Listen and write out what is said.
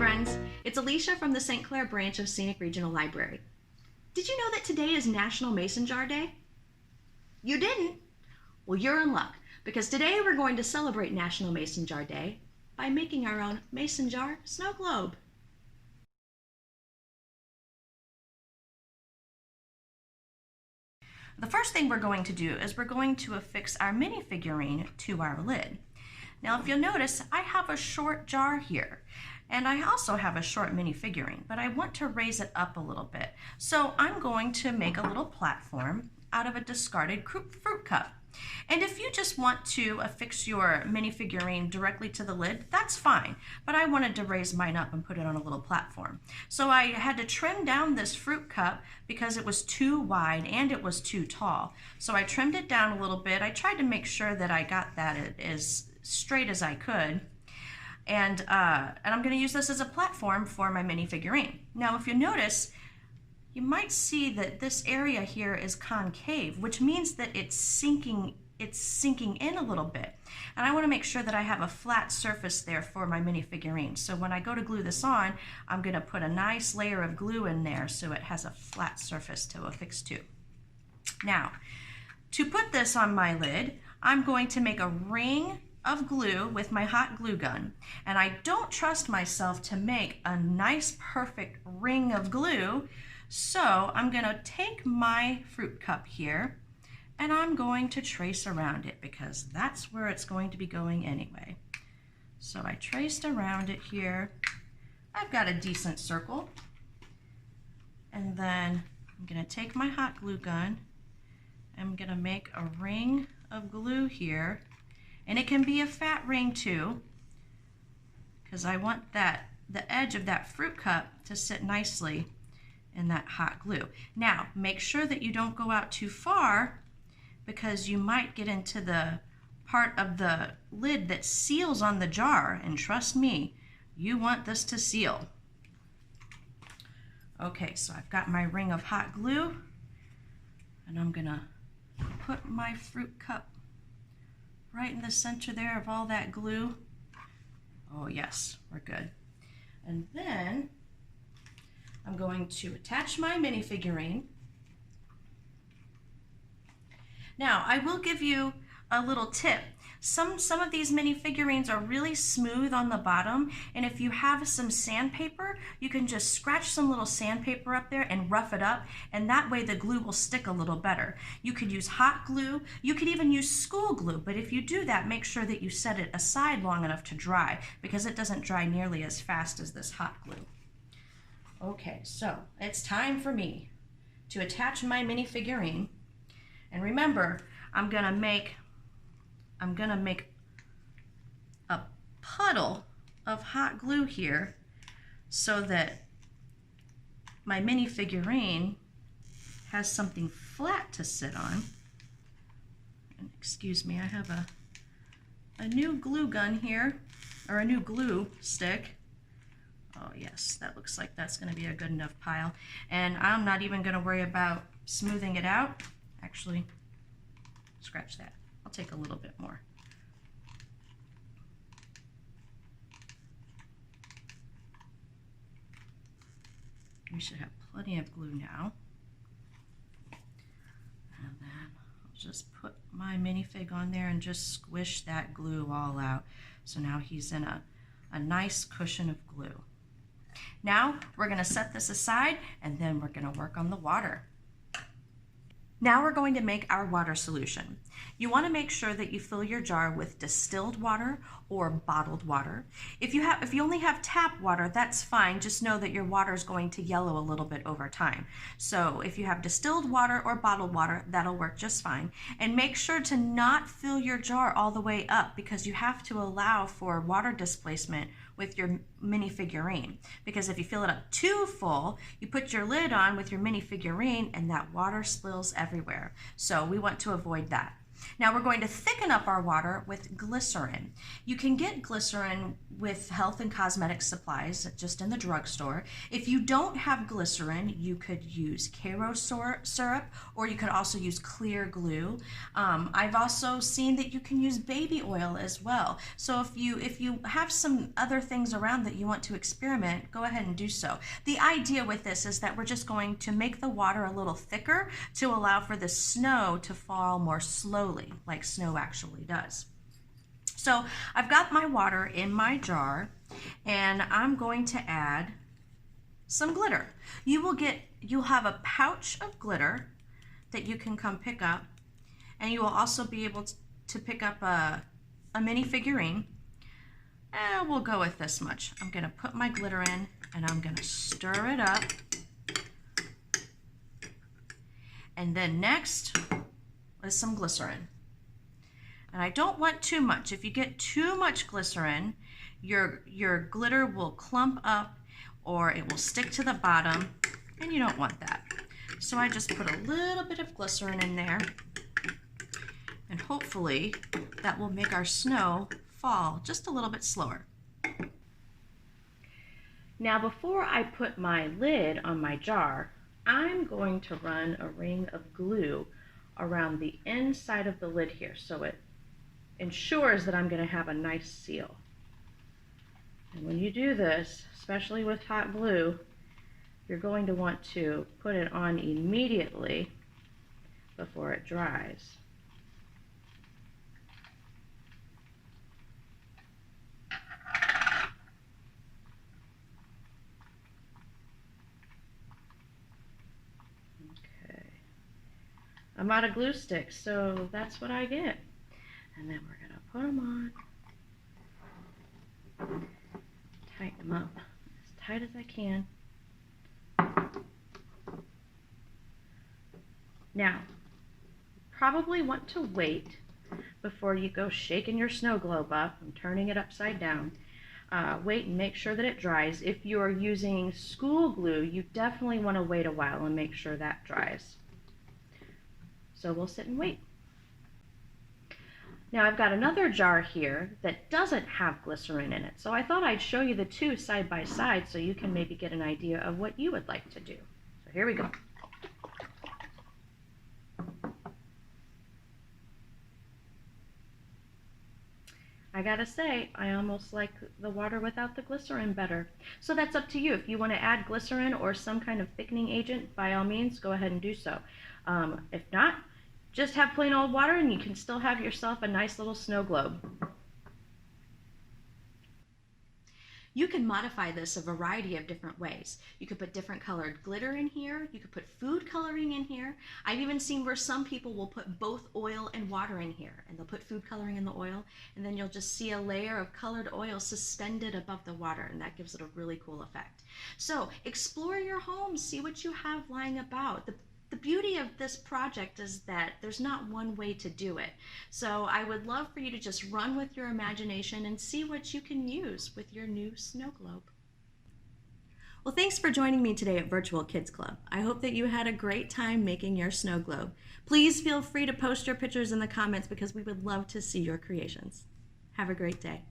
friends, it's Alicia from the St. Clair branch of Scenic Regional Library. Did you know that today is National Mason Jar Day? You didn't? Well, you're in luck, because today we're going to celebrate National Mason Jar Day by making our own mason jar snow globe. The first thing we're going to do is we're going to affix our minifigurine to our lid. Now, if you'll notice, I have a short jar here, and I also have a short minifigurine, but I want to raise it up a little bit. So I'm going to make a little platform out of a discarded fruit cup. And if you just want to affix your minifigurine directly to the lid, that's fine. But I wanted to raise mine up and put it on a little platform. So I had to trim down this fruit cup because it was too wide and it was too tall. So I trimmed it down a little bit. I tried to make sure that I got that as straight as I could. And I'm going to use this as a platform for my minifigurine. Now, if you notice, you might see that this area here is concave, which means that it's sinking in a little bit. And I want to make sure that I have a flat surface there for my minifigurine. So when I go to glue this on, I'm going to put a nice layer of glue in there so it has a flat surface to affix to. Now, to put this on my lid, I'm going to make a ring of glue with my hot glue gun. And I don't trust myself to make a nice perfect ring of glue, so I'm going to take my fruit cup here and I'm going to trace around it because that's where it's going to be going anyway. So I traced around it here. I've got a decent circle. And then I'm going to take my hot glue gun. I'm going to make a ring of glue here. And it can be a fat ring too, because I want the edge of that fruit cup to sit nicely in that hot glue. Now, make sure that you don't go out too far because you might get into the part of the lid that seals on the jar, and trust me, you want this to seal. Okay, so I've got my ring of hot glue, and I'm gonna put my fruit cup right in the center there of all that glue. Oh yes, we're good. And then I'm going to attach my minifigurine. Now, I will give you a little tip. Some of these minifigurines are really smooth on the bottom, and if you have some sandpaper, you can just scratch some little sandpaper up there and rough it up, and that way the glue will stick a little better. You could use hot glue, you could even use school glue, but if you do that, make sure that you set it aside long enough to dry, because it doesn't dry nearly as fast as this hot glue. Okay, so it's time for me to attach my minifigurine, and remember, I'm gonna make a puddle of hot glue here so that my minifigurine has something flat to sit on. And excuse me, I have a new glue gun here, or a new glue stick. Oh yes, that looks like that's going to be a good enough pile. And I'm not even going to worry about smoothing it out. Actually, scratch that. I'll take a little bit more. We should have plenty of glue now. And then I'll just put my minifig on there and just squish that glue all out. So now he's in a nice cushion of glue. Now we're going to set this aside, and then we're going to work on the water. Now we're going to make our water solution. You want to make sure that you fill your jar with distilled water or bottled water. If you only have tap water, that's fine. Just know that your water is going to yellow a little bit over time. So if you have distilled water or bottled water, that'll work just fine. And make sure to not fill your jar all the way up, because you have to allow for water displacement with your minifigurine. Because if you fill it up too full, you put your lid on with your minifigurine and that water spills everywhere. So we want to avoid that. Now we're going to thicken up our water with glycerin. You can get glycerin with health and cosmetic supplies just in the drugstore. If you don't have glycerin, you could use Karo syrup, or you could also use clear glue. I've also seen that you can use baby oil as well. So if you have some other things around that you want to experiment, go ahead and do so. The idea with this is that we're just going to make the water a little thicker to allow for the snow to fall more slowly, like snow actually does. So I've got my water in my jar, and I'm going to add some glitter. You'll have a pouch of glitter that you can come pick up, and you will also be able to pick up a mini figurine. And we'll go with this much. I'm gonna put my glitter in, and I'm gonna stir it up. And then next is some glycerin. And I don't want too much. If you get too much glycerin, your glitter will clump up or it will stick to the bottom, and you don't want that. So I just put a little bit of glycerin in there, and hopefully that will make our snow fall just a little bit slower. Now before I put my lid on my jar, I'm going to run a ring of glue around the inside of the lid here, so it ensures that I'm going to have a nice seal. And when you do this, especially with hot glue, you're going to want to put it on immediately before it dries. Okay. I'm out of glue sticks, so that's what I get. And then we're going to put them on, tighten them up as tight as I can. Now, probably want to wait before you go shaking your snow globe up and turning it upside down. Wait and make sure that it dries. If you are using school glue, you definitely want to wait a while and make sure that dries. So we'll sit and wait. Now I've got another jar here that doesn't have glycerin in it, so I thought I'd show you the two side by side so you can maybe get an idea of what you would like to do. So here we go. I gotta say, I almost like the water without the glycerin better. So that's up to you. If you want to add glycerin or some kind of thickening agent, by all means, go ahead and do so. If not, just have plain old water and you can still have yourself a nice little snow globe. You can modify this a variety of different ways. You could put different colored glitter in here. You could put food coloring in here. I've even seen where some people will put both oil and water in here, and they'll put food coloring in the oil, and then you'll just see a layer of colored oil suspended above the water, and that gives it a really cool effect. So explore your home, see what you have lying about. The beauty of this project is that there's not one way to do it. So I would love for you to just run with your imagination and see what you can use with your new snow globe. Well, thanks for joining me today at Virtual Kids Club. I hope that you had a great time making your snow globe. Please feel free to post your pictures in the comments because we would love to see your creations. Have a great day.